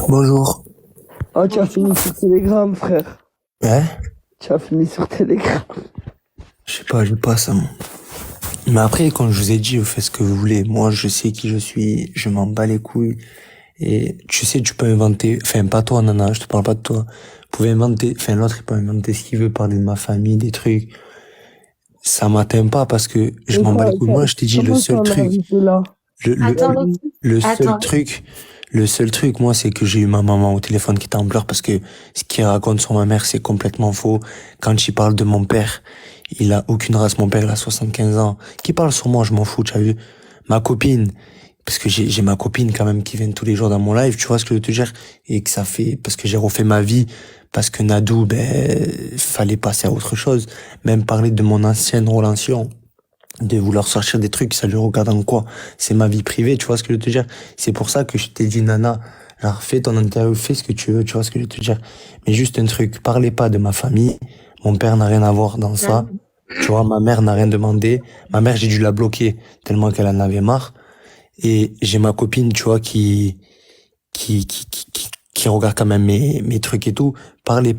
Bonjour. Oh, tu as fini sur Telegram, frère. Ouais? Tu as fini sur Telegram. Je sais pas, j'ai pas ça, moi. Mais après, quand je vous ai dit, vous faites ce que vous voulez. Moi, je sais qui je suis, je m'en bats les couilles. Et tu sais, tu peux inventer, enfin, pas toi, nana, je te parle pas de toi. Vous pouvez inventer, enfin, l'autre, il peut inventer ce qu'il veut, parler de ma famille, des trucs. Ça m'atteint pas parce que je Mais m'en bats les couilles. Moi, je t'ai dit, le comment seul t'en es truc, arrivé là? le, le, Attends, le, Lottie. le seul Attends. truc, le seul truc, moi, c'est que j'ai eu ma maman au téléphone qui était en pleurs parce que ce qu'il raconte sur ma mère, c'est complètement faux. Quand il parle de mon père, il a aucune race. Mon père, il a 75 ans. Qui parle sur moi, je m'en fous, tu as vu? Ma copine, parce que j'ai ma copine quand même qui vient tous les jours dans mon live, tu vois ce que je veux te dire? Et que ça fait, parce que j'ai refait ma vie, parce que Nadou, fallait passer à autre chose. Même parler de mon ancienne relation, de vouloir sortir des trucs, ça lui regarde en quoi? C'est ma vie privée, tu vois ce que je veux te dire? C'est pour ça que je t'ai dit, Nana, genre, fais ton interview, fais ce que tu veux, tu vois ce que je veux te dire? Mais juste un truc, parlez pas de ma famille. Mon père n'a rien à voir dans ça. Tu vois, ma mère n'a rien demandé. Ma mère, j'ai dû la bloquer tellement qu'elle en avait marre. Et j'ai ma copine, tu vois, qui regarde quand même mes trucs et tout. Parlez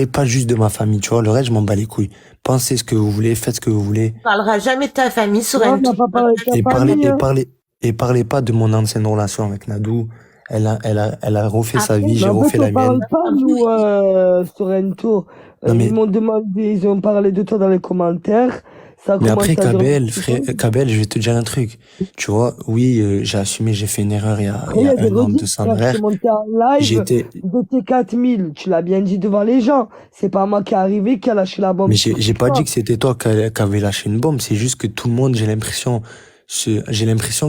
pas juste de ma famille, tu vois. Le reste, je m'en bats les couilles. Pensez ce que vous voulez, faites ce que vous voulez. On parlera jamais de ta famille sur Non, on un n'a pas parlé de ta Et parlez, famille. et parlez, et parlez pas de mon ancienne relation avec Nadou. Elle a refait sa Après, vie, Mais j'ai en fait, refait la on parle mienne. pas, nous, Sorrento. Non, Ils mais, m'ont demandé, ils ont parlé de toi dans les commentaires. Ça a mais après, commencé à dire Kabel, n'importe quoi. frère, Kabel, je vais te dire un truc. Tu vois, oui, j'ai assumé, j'ai fait une erreur Après, il il y y a a des un an de redites, ça en frère. Je arrière. suis monté en live J'étais, de tes 4000. Tu l'as bien dit devant les gens. C'est pas moi qui est arrivé qui a lâché la bombe mais sur j'ai pas dit TikTok. que c'était toi qui avait lâché une bombe. C'est juste que tout le monde, j'ai l'impression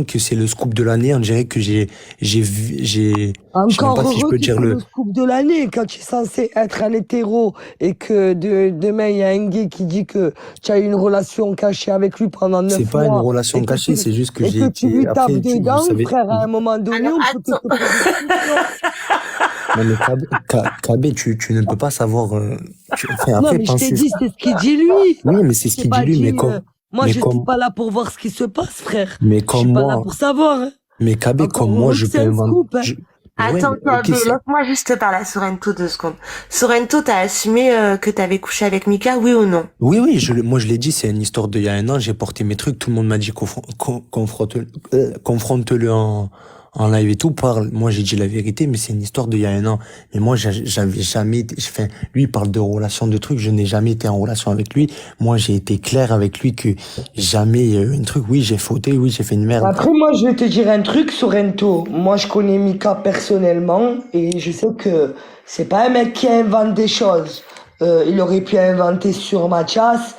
que c'est le scoop de l'année. On dirait que je sais même Encore pas si je heureux peux que dire c'est le scoop de l'année quand tu es censé être un hétéro et que demain il y a un gay qui dit que tu as eu une relation cachée avec lui pendant c'est 9 pas une mois relation cachée, c'est juste que et j'ai que tu été, lui tapes après, vous dedans, savez, frère, à un moment donné, alors, on peut te attends. poser des questions. non, mais Kabé, tu ne peux pas savoir, enfin, Non, après, mais je t'ai penser dit, ça. c'est ce qu'il dit lui. Oui, mais c'est Je ce t'ai qu'il dit pas lui, dit. Moi, mais je suis comme, pas là pour voir ce qui se passe, frère. mais Je suis comme pas là moi, pour savoir. Hein. mais Kabé, Encore comme moi, heureux je que peux c'est un inventer, scoop. Hein. mais ouais, Attends, mais ok, Kabé, laisse-moi juste te parler à Sorrento 2 secondes. Sorrento, t'as assumé que t'avais couché avec Mika, oui ou non? oui, oui, moi, je l'ai dit, c'est une histoire d'il y a un an, j'ai porté mes trucs, tout le monde m'a dit confronte-le en live et tout, parle. Moi, j'ai dit la vérité, mais c'est une histoire d'il y a un an. Mais moi, j'avais jamais été, enfin, lui, il parle de relation de trucs, je n'ai jamais été en relation avec lui. Moi, j'ai été clair avec lui que jamais, un truc, oui, j'ai fauté, oui, j'ai fait une merde. Après, moi, je vais te dire un truc, Sorrento. Moi, je connais Mika personnellement et je sais que c'est pas un mec qui invente des choses. Il aurait pu inventer sur Mathias,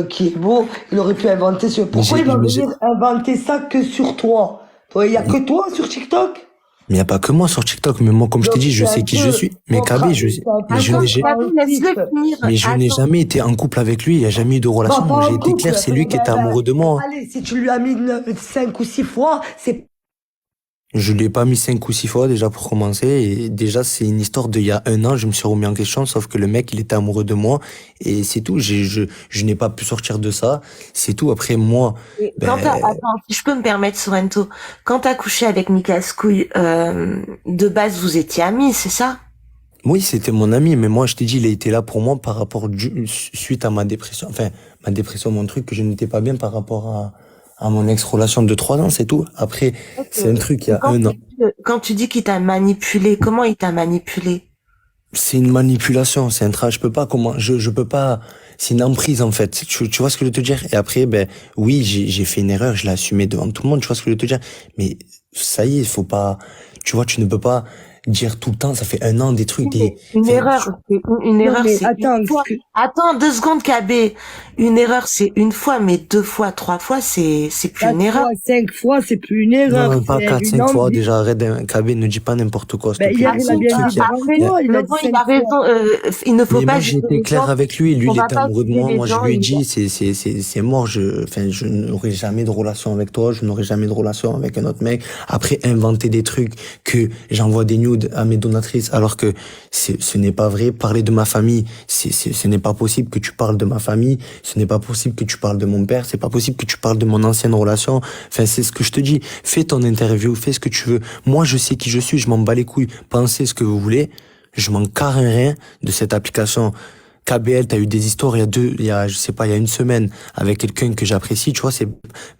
qui est beau. Il aurait pu inventer sur... Mais Pourquoi il va mais venir inventer ça que sur toi? Il y a que toi sur TikTok? mais y a pas que moi sur TikTok, mais moi, comme je t'ai Donc, dit, je c'est un sais qui je peu... suis. Mais Kabé, C'est un peu je Attends, n'ai, Kabé, laisse-le compréhensif. finir. mais je n'ai Attends. jamais été en couple avec lui, il y a jamais eu de relation. Bah, Moi, pas j'ai en été clair, couple. c'est lui qui était amoureux de moi. Allez, si tu lui as mis 5 ou 6 fois, c'est... Je l'ai pas mis 5 ou 6 fois déjà pour commencer et déjà c'est une histoire d'il y a un an, je me suis remis en question sauf que le mec il était amoureux de moi et c'est tout, je n'ai pas pu sortir de ça, c'est tout. Après moi, Et ben attends, si je peux me permettre, Sorrento, quand t'as couché avec Mika Skouille, de base, vous étiez amis, c'est ça? oui, c'était mon ami mais moi je t'ai dit il a été là pour moi par rapport suite à ma dépression, enfin ma dépression, mon truc que je n'étais pas bien par rapport à mon ex-relation de 3 ans, c'est tout. Après, c'est un truc il y a un an. Quand tu dis qu'il t'a manipulé, comment il t'a manipulé? C'est une manipulation, c'est un travail, je peux pas, c'est une emprise, en fait. Tu vois ce que je veux te dire? Et après, ben, oui, j'ai fait une erreur, je l'ai assumé devant tout le monde, tu vois ce que je veux te dire? Mais, ça y est, il faut pas, tu vois, tu ne peux pas dire tout le temps, ça fait un an des trucs, Une enfin, erreur, une Non, erreur, mais c'est attends, une fois. Attends 2 secondes, KB. Une erreur, c'est une fois, mais 2 fois, 3 fois, c'est plus 4 une erreur. fois, 5 fois, c'est plus une erreur. non, pas C'est 4, une 5 fois, envie. déjà, arrête KB, ne dis pas n'importe quoi, s'il te Ben, plaît. hier, il a bien Truc, dit devant Après, toi, il a dit maintenant, il 5 a fois. raison. Il ne faut Mais pas moi, juger j'ai été les clair gens. avec lui. Lui, On il va était pas amoureux de juger moi. les Moi, je gens. lui ai dit, c'est mort. Enfin, je n'aurai jamais de relation avec toi. Je n'aurai jamais de relation avec un autre mec. Après, inventer des trucs que j'envoie des news à mes donatrices, alors que ce n'est pas vrai. Parler de ma famille, ce n'est pas possible que tu parles de ma famille. Ce n'est pas possible que tu parles de mon père. C'est pas possible que tu parles de mon ancienne relation. Enfin, c'est ce que je te dis. Fais ton interview, fais ce que tu veux. Moi, je sais qui je suis, je m'en bats les couilles. Pensez ce que vous voulez. Je m'en carre rien de cette application. KBL, t'as eu des histoires je sais pas, il y a une semaine avec quelqu'un que j'apprécie, tu vois,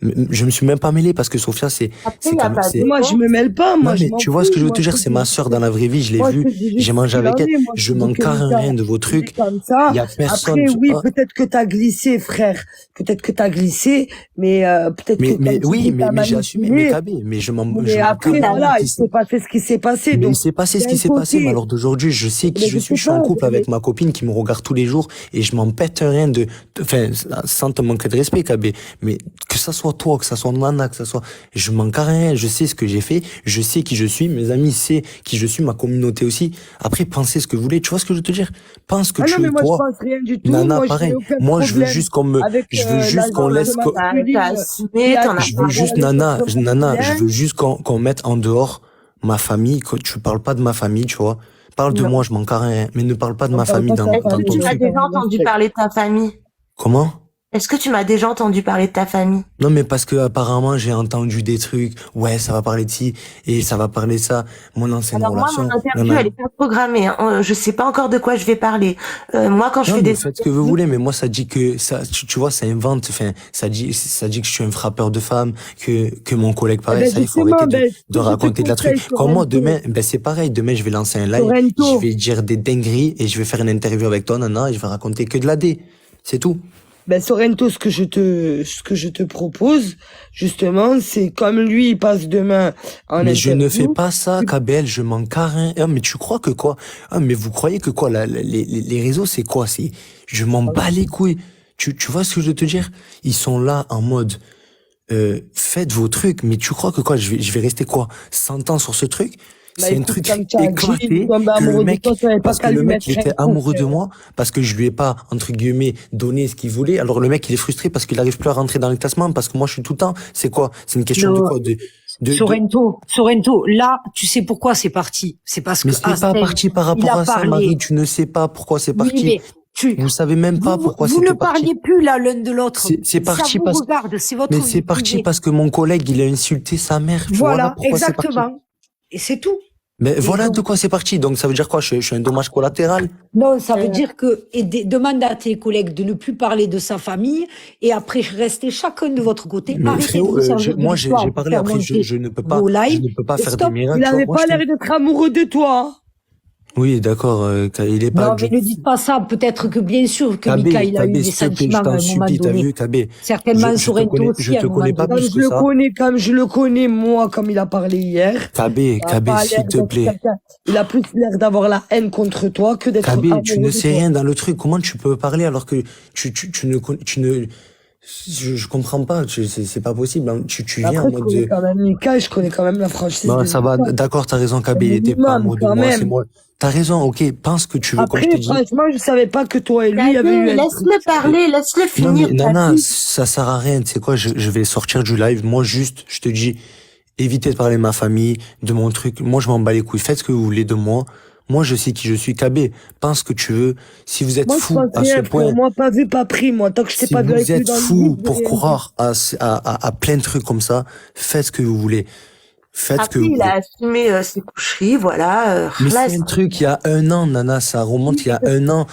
je me suis même pas mêlé parce que Sophia, Après, c'est il y a quand même, pas de Moi, je me mêle pas, non, moi, je mais m'en tu vois fous. ce que je veux Moi, te je dire, te c'est dis, ma sœur dans la vraie vie, je l'ai moi, je vue, te dis juste j'ai mangé ce qu'il en avec elle, est. Moi, je je te m'en dis que carre Mika, rien de vos il est trucs, comme il ça. y a personne, Après, tu oui, vois. peut-être que t'as glissé, frère. Peut-être que t'as glissé, mais peut-être que Mais quand oui, il t'a mais j'ai assumé, mais manipulé, KB, mais mais je m'en Oui, après, carre là, rien. voilà, il s'est passé ce qui s'est passé. Mais il Donc, s'est passé ce qui d'un s'est passé, mais côté, alors d'aujourd'hui, je sais qui mais je je suis, sais je suis en pas, couple avec ma copine qui me regarde tous les jours et je m'en pète rien enfin, sans te manquer de respect, KB, mais que ça soit toi, que ça soit Nana, que ça soit, je m'en carre rien, je sais ce que j'ai fait, je sais qui je suis, mes amis savent qui je suis, ma communauté aussi. Après, pensez ce que vous voulez, tu vois ce que je veux te dire? Pense que ah non, tu mais es moi, je toi. pense rien du tout. Nana, Moi, je n'ai pareil. aucun Moi, problème avec je veux la juste qu'on non, mais laisse, gente toi, t'as masculine qui assumé, t'en as je veux attire parlé. juste, vers le Nana, sexe Nana, je masculin. veux juste qu'on mette en dehors ma famille, que tu parles pas de ma famille, tu vois. Parle de Non. moi, je m'en carre rien, mais ne parle pas de On ma parle famille pas de ta Est-ce dans que famille, ton tu on m'as truc. s'en déjà entendu respecte. parler de ta famille? Comment? Est-ce que tu m'as déjà entendu parler de ta famille? Non, mais parce que apparemment j'ai entendu des trucs. Ouais, ça va parler de ci et ça va parler de ça. Mon ancienne Alors moi, mon relation. interview, elle est pas programmée, hein. Je sais pas encore de quoi je vais parler. Moi, quand je Non, fais mais des faites ce que vous interviews, voulez. Mais moi, ça dit que ça, tu vois, ça invente. Enfin, ça dit que je suis un frappeur de femmes, que mon collègue Eh pareil. ben Ça, il faut arrêter justement, ben, ce de que je te raconter de la truc. conseille, Comme moi, Sorrento, demain, ben c'est pareil. Demain, je vais lancer un live. Je Sorrento, vais dire des dingueries et je vais faire une interview avec toi, Nana, et je vais raconter que de la D. C'est tout. ben Sorrento, ce que je te propose, justement, c'est comme lui, il passe demain en Mais je ne fais interview. pas ça, Kabel, je m'en carre. Ah, mais tu crois que quoi? Ah, mais vous croyez que quoi? Les réseaux, c'est quoi? Je m'en bats les couilles. Tu vois ce que je veux te dire? Ils sont là en mode, faites vos trucs, mais tu crois que quoi? Je vais rester quoi? 100 ans sur ce truc? Bah C'est un écoute, truc comme tu as dit, il éclaté tombe que le amoureux de toi, mec, tu n'avais pas parce que qu'à le lui mec, mettre il un était coup, amoureux de frère. moi, parce que je lui ai pas, entre guillemets, donné ce qu'il voulait. Alors le mec, il est frustré parce qu'il arrive plus à rentrer dans le classement, parce que moi, je suis tout le temps. C'est quoi? C'est une question de Non, quoi? De... Sorrento, là, tu sais pourquoi c'est parti? C'est parce Mais que c'est pas Astel, parti par il rapport a à ça, Marie. parlé. Tu ne sais pas pourquoi c'est Oui, parti. mais tu, Vous savez même pas pourquoi vous ne c'était parti. parliez plus là l'un de l'autre. C'est Ça parti vous parce, regarde, c'est votre mais vie c'est parti privée. parce que mon collègue, il a insulté sa mère. Voilà Voilà, pourquoi c'est parti. exactement. Et c'est tout. Mais Et voilà de donc, quoi c'est parti. Donc ça veut dire quoi? Je suis un dommage collatéral. non, ça veut euh, dire que, demande à tes collègues de ne plus parler de sa famille et après rester chacun de votre côté. Mais Arrêtez de frérot, vous servir de moi l'histoire j'ai pour parlé faire après. monter Je ne peux vos je lives ne peux pas et faire des stop. miracles. Il Tu vois, avait moi pas je te, l'air d'être amoureux de toi, hein. oui, d'accord. Il est pas Non, du mais ne dites pas ça. Peut-être que bien sûr que Mika, il a eu KB, des s'il te plaît, je sentiments à t'en un moment supplie, t'as donné. vu, KB. Certainement Sorrento Je aussi à te un moment connais pas donné. plus que ça. Comme je le connais, moi, comme il a parlé hier, il a KB, pas l'air s'il te d'être plaît. quelqu'un. Il a plus l'air d'avoir la haine contre toi que d'être KB, tu ne amoureux de sais toi. rien dans le truc. Comment tu peux parler alors que tu ne, je comprends pas. C'est pas possible, hein. Tu viens Après, en je mode connais de, quand même Mika et je connais quand même la franchise bon, de ça va, Mika. d'accord, t'as raison, KB, Un il était pas minimum, amoureux de quand moi, c'est même. moi. T'as raison, ok, pense ce que tu veux, comme je Après, t'ai dit. franchement, je savais pas que toi et lui avaient eu David, un truc. laisse-le parler, laisse-le Non, finir mais sa Nana, vie. ça sert à rien, tu sais quoi, je vais sortir du live. Moi, juste, je te dis, évitez de parler de ma famille, de mon truc. Moi, je m'en bats les couilles. Faites ce que vous voulez de moi. Moi, je sais qui je suis. KB, pense ce que tu veux. Si vous êtes Moi, je fou pense à ce rien, frère. point, Moi, pas vu, pas pris, moi. Tant que je t'ai si pas vu avec vous lui êtes dans le fou lit, je vais pour rien dire. croire à plein de trucs comme ça, faites ce que vous voulez. Faites ce que Après, vous il voulez. a assumé ses coucheries, voilà. Mais Là, c'est un truc il y a un an, Nana, ça remonte il y a un an.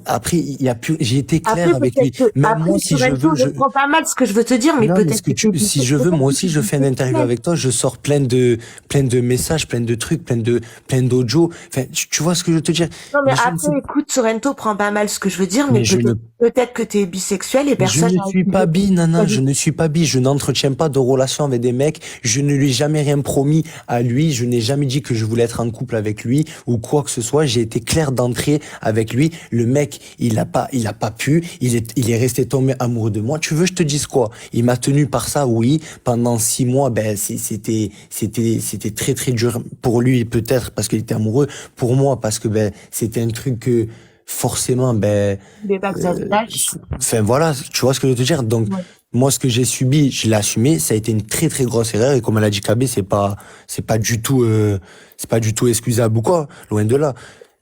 Après, il y a plus, j'ai été clair après, avec lui. peut-être que, Même après, moi, si je Sorrento, veux, je prends pas mal ce que je veux te dire, mais non, mais peut-être que t'es si je veux, moi aussi, je fais une interview avec toi, je sors plein de messages, plein de trucs, plein d'audio. Enfin, tu vois ce que je veux te dire? Non, mais Mais je ne après, suis, écoute, Sorrento prend pas mal ce que je veux dire, mais mais je ne, peut-être que t'es bisexuel et mais je personne ne n'a suis pas bi, Nana, je ne suis pas bi, je n'entretiens pas de relation avec des mecs, je ne lui ai jamais rien promis à lui, je n'ai jamais dit que je voulais être en couple avec lui ou quoi que ce soit, j'ai été clair d'entrée avec lui, le mec, il a pas pu, il est resté tombé amoureux de moi, tu veux, je te dise quoi? Il m'a tenu par ça, oui, pendant 6 mois, ben, c'était très très dur pour lui, peut-être, parce qu'il était amoureux, pour moi, parce que, ben, c'était un truc que, forcément, ben, des vagues à enfin voilà, tu vois ce que je veux te dire. Donc, Ouais. Moi, ce que j'ai subi, je l'ai assumé. Ça a été une très très grosse erreur. Et comme elle a dit KB, c'est pas du tout excusable ou quoi. Loin de là.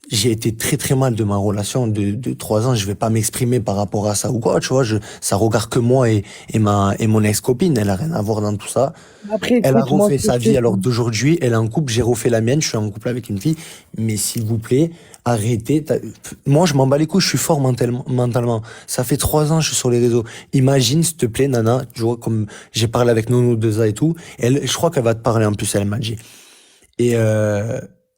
J'ai été très très mal de ma relation de 3 ans. Je vais pas m'exprimer par rapport à ça ou quoi, tu vois. Ça regarde que moi et mon ex-copine. Elle a rien à voir dans tout ça. Après, Elle a écoute, moi, refait je sa sais vie que alors d'aujourd'hui. Elle est en couple. J'ai refait la mienne. Je suis en couple avec une fille. Mais s'il vous plaît, arrêtez. Moi, je m'en bats les couilles. Je suis fort mentalement. Ça fait 3 ans, je suis sur les réseaux. Imagine, s'il te plaît, Nana. Tu vois, comme j'ai parlé avec Nono Deza et tout. Je crois qu'elle va te parler en plus. Elle m'a dit. Et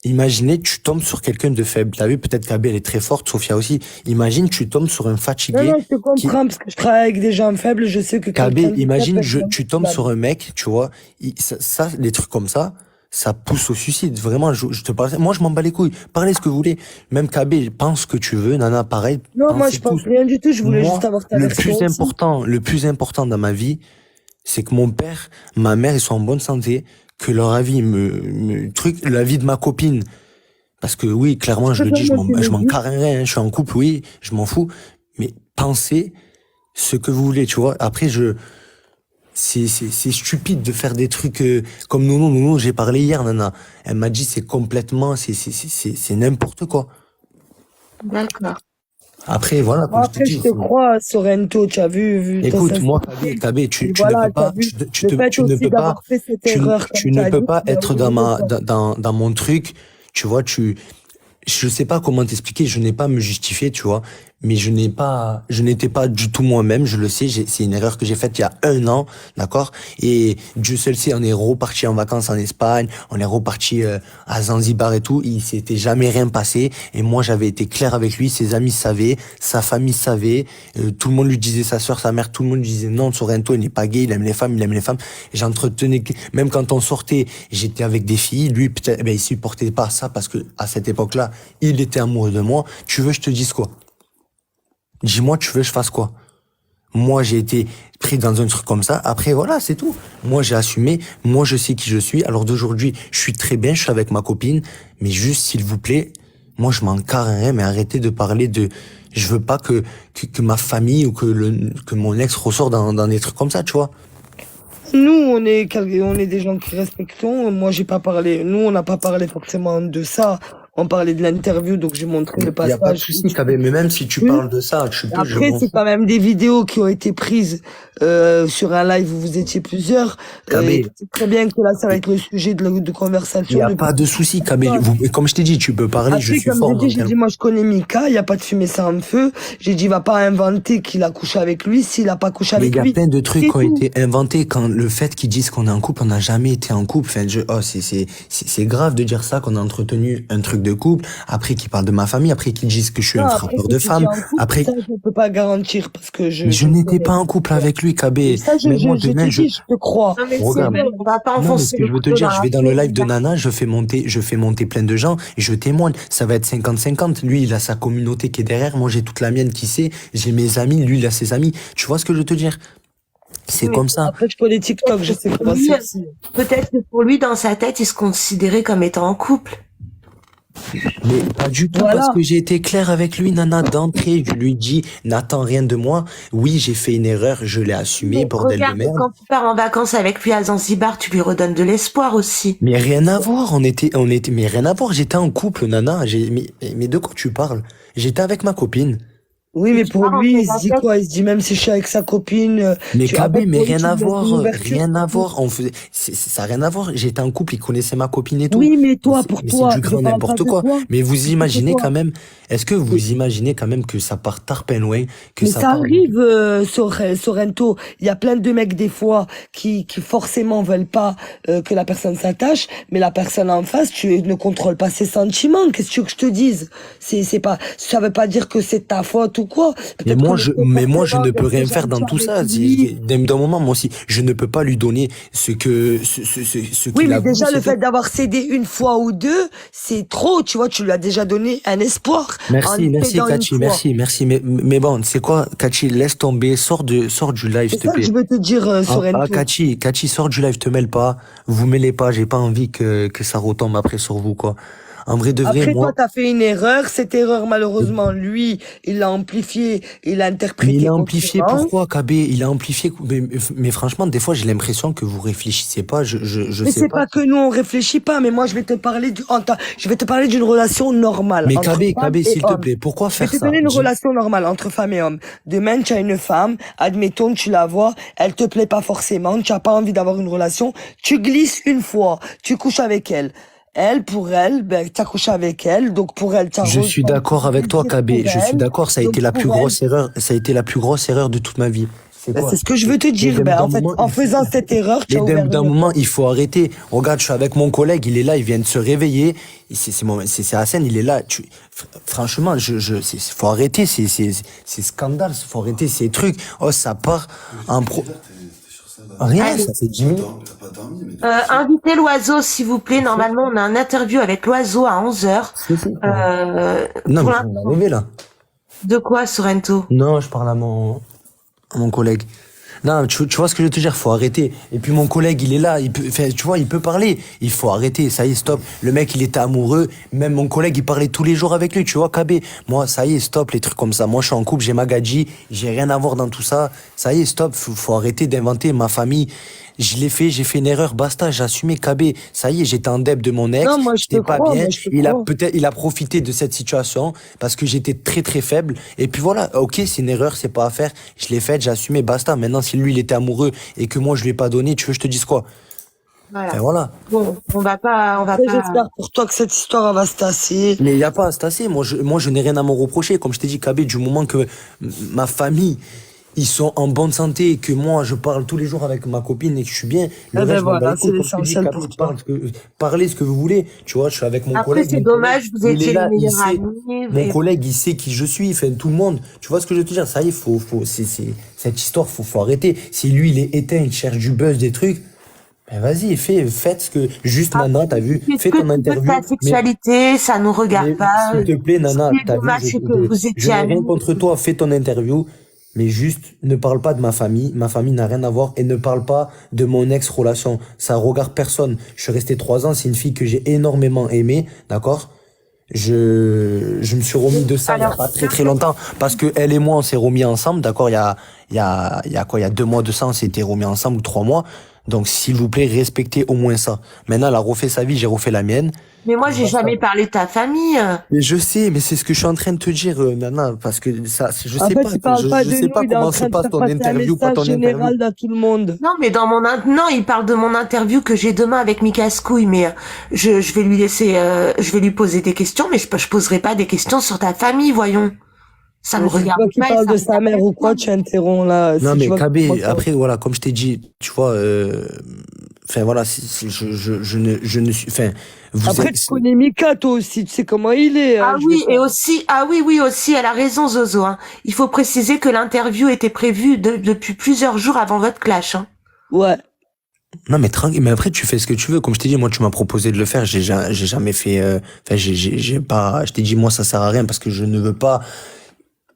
imaginez, tu tombes sur quelqu'un de faible. T'as vu, peut-être qu'Abel est très forte, Sophia aussi. Imagine, tu tombes sur un non, fatigué non, je te qui... comprends parce que je travaille avec des gens faibles. Je sais que quelqu'un KB, de faible imagine, peut être tu tombes manipulable. sur un mec, tu vois, les trucs comme ça pousse au suicide. Vraiment, je te parle. Moi, je m'en bats les couilles. Parlez ce que vous voulez. Même KB, pense ce que tu veux. Nana, pareil, Non, moi, je pensez pense tous. rien du tout. Je voulais juste Moi, avoir ta version aussi. le plus important dans ma vie, c'est que mon père, ma mère, ils sont en bonne santé, que leur avis la vie de ma copine. Parce que oui, clairement, je Je le peux pas dis, monter je le m'en but. carrerai, hein, je suis en couple, oui, je m'en fous. Mais pensez ce que vous voulez, tu vois. Après, c'est stupide de faire des trucs comme Nounou, j'ai parlé hier, Nana. Elle m'a dit, c'est n'importe quoi. D'accord. Après, voilà, Bon, comme je te après, je dis, te crois, Sorrento. Tu as vu ta écoute, moi, sincérité. KB, Et tu ne voilà, peux tu as pas, vu le fait tu ne aussi peux pas, d'avoir fait cette erreur, comme tu tu ne as peux dit, pas qui m'a être honoré, quoi. dans mon truc, tu vois, je sais pas comment t'expliquer, je n'ai pas à me justifier, tu vois, mais je n'étais pas du tout moi-même, je le sais, c'est une erreur que j'ai faite il y a 1 an, d'accord? Et Dieu seul sait, on est reparti en vacances en Espagne, on est reparti à Zanzibar et tout, il s'était jamais rien passé, et moi j'avais été clair avec lui, ses amis savaient, sa famille savait, tout le monde lui disait, sa sœur, sa mère, tout le monde lui disait non, Sorrento, il n'est pas gay, il aime les femmes, et j'entretenais, même quand on sortait, j'étais avec des filles, lui peut-être, il supportait pas ça parce que à cette époque-là, il était amoureux de moi. Tu veux, je te dise quoi? Dis-moi, tu veux, je fasse quoi? Moi, j'ai été pris dans un truc comme ça. Après, voilà, c'est tout. Moi, j'ai assumé. Moi, je sais qui je suis. Alors d'aujourd'hui, je suis très bien. Je suis avec ma copine. Mais juste, s'il vous plaît, moi, je m'en carrerai. Mais arrêtez de parler de... Je veux pas que ma famille ou que mon ex ressort dans des trucs comme ça, tu vois. Nous, on est des gens qui respectons. Moi, j'ai pas parlé. Nous, on n'a pas parlé forcément de ça. On parlait de l'interview, donc j'ai montré le Il y a pas de passage où souci, tu KB. Mais même si tu peux. parles de ça, tu peux, je Après, m'en c'est fous. quand même des vidéos qui ont été prises sur un live où vous étiez plusieurs. Et KB, tu sais très bien que là, ça va être le sujet de il conversation y a depuis pas de souci, KB. longtemps. Comme je t'ai dit, tu peux parler. Je Après, suis comme fort j'ai dit, j'ai dit, mentalement. moi, je connais Mika, il n'y a pas de fumée sans feu. J'ai dit, il va pas inventer qu'il a couché avec lui s'il a pas couché Mais il avec y a lui. plein de trucs C'est qui ont tout. été inventés quand le fait qu'ils disent qu'on est en couple, on n'a jamais été en couple. Enfin, c'est grave de dire ça, qu'on a entretenu un truc de couple. Après, qu'ils parlent de ma famille. Après, qu'ils disent que je suis Non, un après, frappeur si de tu dis femmes. en couple, Après, ça, je ne peux pas garantir parce que mais je je le n'étais pas connais. en couple avec lui, Et KB. ça, Mais moi, je demain, te dis, je te crois. Non, mais c'est regarde. bon, on va pas Non, mais ce enfoncer que le je veux te couteau dans dire, je la vais dans le plaie, live de Lila. Nana, je fais monter plein de gens et je témoigne. Ça va être 50-50. Lui, il a sa communauté qui est derrière. Moi, j'ai toute la mienne qui sait. J'ai mes amis. Lui, il a ses amis. Tu vois ce que je veux te dire? C'est Mais comme ça. Après, je connais TikTok, je sais comment lui, c'est aussi. peut-être que pour lui, dans sa tête, il se considérait comme étant en couple. Mais pas du tout, parce Voilà. que j'ai été clair avec lui, Nana, d'entrée. Je lui dis, n'attends rien de moi. Oui, j'ai fait une erreur, je l'ai assumé, Mais bordel de regarde, merde. quand tu pars en vacances avec lui à Zanzibar, tu lui redonnes de l'espoir aussi. Mais rien à voir, mais rien à voir, j'étais en couple, Nana. Mais de quoi tu parles? J'étais avec ma copine. Oui, Et mais tu pour pars en lui, il se dit vacances. quoi? Il se dit même si je suis avec sa copine, Mais en KB, fait, mais pour lui, rien tu à lui laisses voir, une ouverture. rien à voir. Ça a rien à voir. J'étais en couple, il connaissait ma copine et tout. Oui, mais toi, pour Mais c'est toi, du je grand parle pas n'importe de quoi. toi. Mais vous Je sais imaginez toi. quand même, est-ce que vous imaginez quand même que ça part tarpin loin, que Mais ça ça part... arrive, Sorrento. Il y a plein de mecs, des fois, qui forcément veulent pas que la personne s'attache, mais la personne en face, tu ne contrôles pas ses sentiments. Qu'est-ce que tu veux que je te dise? C'est pas, ça veut pas dire que c'est ta faute ou quoi. Mais Peut-être que moi, je ne peux d'être rien faire dans gentil tout ça. avec lui. D'un moment, moi aussi, je ne peux pas lui donner ce Oui, qu'il mais a voulu, déjà, le c'est fait tout. d'avoir cédé une fois ou deux, c'est trop, tu vois, tu lui as déjà donné un espoir en Merci, cédant une Cathy, fois. merci. Mais bon, c'est quoi, Cathy, laisse tomber, sors du live, s'il C'est te ça que plaît. je veux te dire, Sorrento. Cathy, sors du live, te mêle pas. Vous mêlez pas, j'ai pas envie que ça retombe après sur vous, quoi. En vrai de vrai, Après, toi, moi, t'as fait une erreur. Cette erreur, malheureusement, lui, il l'a amplifiée, il l'a mais il interprétée a amplifié autrement. pourquoi, KB? Il a amplifié, mais franchement, des fois, j'ai l'impression que vous réfléchissez pas, je Mais sais c'est pas. pas que nous, on réfléchit pas, mais moi, je vais te parler je vais te parler d'une relation normale Mais entre femme KB, et s'il te homme. plaît, pourquoi Je vais faire te ça? donner une relation normale entre femme et homme. Demain, tu as une femme, admettons, tu la vois, elle te plaît pas forcément, tu as pas envie d'avoir une relation, tu glisses une fois, tu couches avec elle. Elle, pour elle, ben, t'as couché avec elle, donc pour elle, t'as Je suis ressenti d'accord du avec toi, désir pour KB. Je suis elle, d'accord, ça a donc été la pour plus elle, grosse erreur, ça a été la plus grosse erreur de toute ma vie. C'est ben, quoi? c'est ce que je veux te Mais dire. Ben, d'un en fait, moment, en faisant cette erreur, tu mais as ouvert d'un une moment, porte. il faut arrêter. Regarde, je suis avec mon collègue, il est là, il vient de se réveiller. C'est Hassan, il est là. Franchement, faut arrêter ces scandales, faut arrêter ces trucs. Oh, ça part en pro. Rien, Allez. ça fait 10 minutes. T'as pas dormi, mais Invitez l'oiseau, s'il vous plaît. Normalement, on a un interview avec l'oiseau à 11h. Non, Pour mais l'instant, on va lever là. de quoi, Sorrento? Non, je parle à mon collègue. Non, tu vois ce que je veux te dire, faut arrêter. Et puis mon collègue, il est là, enfin, tu vois, il peut parler. Il faut arrêter, ça y est, stop. Le mec, il était amoureux. Même mon collègue, il parlait tous les jours avec lui, tu vois, KB. Moi, ça y est, stop, les trucs comme ça. Moi, je suis en couple, j'ai ma gadji, j'ai rien à voir dans tout ça. Ça y est, stop, faut arrêter d'inventer ma famille. Je l'ai fait, j'ai fait une erreur, basta, j'ai assumé, KB. Ça y est, j'étais en deb de mon ex, Non, moi, je te j'étais pas crois, bien. moi, je te crois. Il a profité de cette situation parce que j'étais très très faible. Et puis voilà, ok, c'est une erreur, c'est pas à faire. Je l'ai faite, j'ai assumé, basta. Maintenant, si lui, il était amoureux et que moi, je lui ai pas donné, tu veux, que je te dise quoi? Voilà. Enfin voilà. Bon, on va pas. Après, j'espère pour toi que cette histoire elle va se tasser. Mais il y a pas à se tasser. Moi, je n'ai rien à me reprocher. Comme je t'ai dit, KB, du moment que ma famille, ils sont en bonne santé et que moi, je parle tous les jours avec ma copine et que je suis bien, le Eh reste, ben je m'en bats voilà, les couilles. c'est Comme je te dis, l'essentiel KB, pour toi. parlez ce que vous voulez. Tu vois, je suis avec mon Après, collègue. c'est Mon collègue, dommage, vous il est étiez là, les il meilleurs sait. amis. Mon collègue, il sait qui je suis, enfin, tout le monde. Tu vois ce que je veux te dire? Ça y est, cette histoire, faut arrêter. Si lui, il est éteint, il cherche du buzz, des trucs, ben vas-y, faites ce que, juste Nana, t'as vu, Qu'est-ce fais que ton tu veux de interview, ta sexualité, ça nous regarde mais pas. s'il te plaît, Ce Nana, qui est t'as vu, dommage, c'est que vous je étiez n'ai rien amis. contre toi, fais ton interview, mais juste, ne parle pas de ma famille n'a rien à voir, et ne parle pas de mon ex-relation, ça regarde personne. Je suis resté 3 ans, c'est une fille que j'ai énormément aimée, d'accord? Je me suis remis de ça il y a Alors, pas très très longtemps parce que elle et moi on s'est remis ensemble, d'accord? Il y a quoi? Il y a 2 mois de ça, on s'était remis ensemble ou 3 mois. Donc s'il vous plaît, respectez au moins ça. Maintenant, elle a refait sa vie, j'ai refait la mienne. Mais moi, j'ai jamais parlé de ta famille. Mais je sais, mais c'est ce que je suis en train de te dire, Nana, parce que ça, je En sais fait, pas, il parle pas je de sais nous, pas il est en comment se train de passe faire ton passer un interview, pas message ton interview. général à tout le monde. Non, mais non, il parle de mon interview que j'ai demain avec Mika Skouy, mais je vais lui laisser, je vais lui poser des questions, mais je poserai pas des questions sur ta famille, voyons. Ça me Mais si tu regarde vois qu'il pas et parle ça de me sa regarde mère ou quoi, personne. tu interromps là. Non, Si tu mais vois qu'il commence KB, à- après, voilà, comme je t'ai dit, tu vois, enfin, voilà, je ne suis, enfin, vous Après, êtes, tu connais Mika, toi aussi, tu sais comment il est. Hein, Ah je vais oui, pas- et aussi, oui aussi, elle a raison, Zozo, hein. Il faut préciser que l'interview était prévue depuis plusieurs jours avant votre clash, hein. Ouais. non, mais tranquille, mais après, tu fais ce que tu veux. Comme je t'ai dit, moi, tu m'as proposé de le faire, j'ai jamais fait, enfin, j'ai pas, je t'ai dit, moi, ça sert à rien parce que je ne veux pas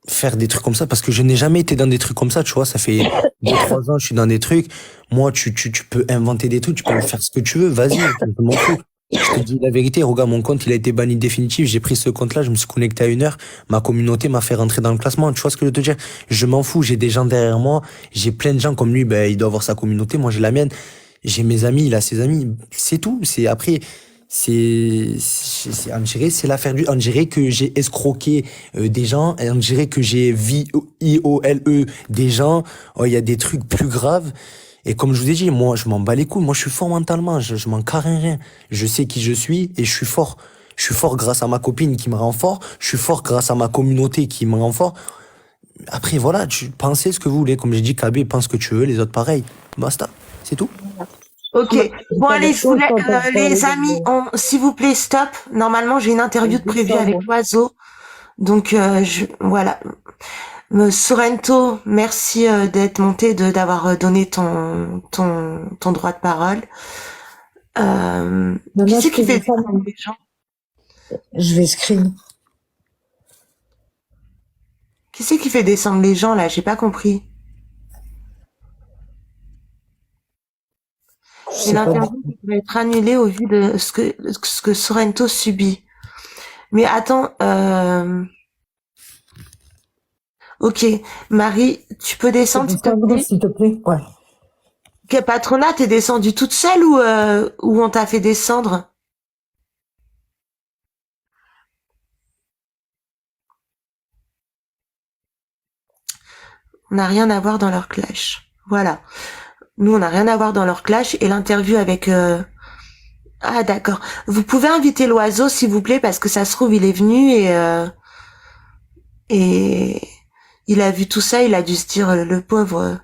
faire des trucs comme ça parce que je n'ai jamais été dans des trucs comme ça, tu vois, ça fait 2, 3 ans, je suis dans des trucs. Moi, tu peux inventer des trucs, tu peux faire ce que tu veux, vas-y, je m'en fous. Je te dis la vérité, regarde, mon compte, il a été banni définitif, j'ai pris ce compte-là, je me suis connecté à 1 heure, ma communauté m'a fait rentrer dans le classement, tu vois ce que je veux te dire? Je m'en fous, j'ai des gens derrière moi, j'ai plein de gens comme lui, ben, il doit avoir sa communauté, moi j'ai la mienne, j'ai mes amis, il a ses amis, c'est tout, c'est après, on dirait, c'est l'affaire on dirait que j'ai escroqué des gens, et on dirait que j'ai violé des gens, oh, il y a des trucs plus graves. Et comme je vous ai dit, moi, je m'en bats les couilles. Moi, je suis fort mentalement. Je m'en carre rien. Je sais qui je suis et je suis fort. Je suis fort grâce à ma copine qui me rend fort. Je suis fort grâce à ma communauté qui me rend fort. Après, voilà, tu pensez ce que vous voulez. Comme j'ai dit, KB, pense ce que tu veux. Les autres, pareil. Basta. C'est tout. Ok. Bon, allez, je voulais, les amis, s'il vous plaît, stop. Normalement, j'ai une interview de prévue avec l'oiseau. Donc, voilà. Sorrento, merci d'être monté, d'avoir donné ton droit de parole. Qui c'est qui fait descendre les gens? Je vais screen. Qui c'est qui fait descendre les gens là? J'ai pas compris. C'est l'interview qui va être annulée au vu de ce que Sorrento subit. Mais attends, ok, Marie, tu peux descendre, s'il te Descendre, plaît? s'il te plaît. Ouais. Ok, Patrona, t'es descendue toute seule ou on t'a fait descendre? On n'a rien à voir dans leur clash. Voilà. Nous, on n'a rien à voir dans leur clash et l'interview avec... Ah, d'accord. Vous pouvez inviter l'oiseau, s'il vous plaît, parce que ça se trouve, il est venu et il a vu tout ça, il a dû se dire, le pauvre...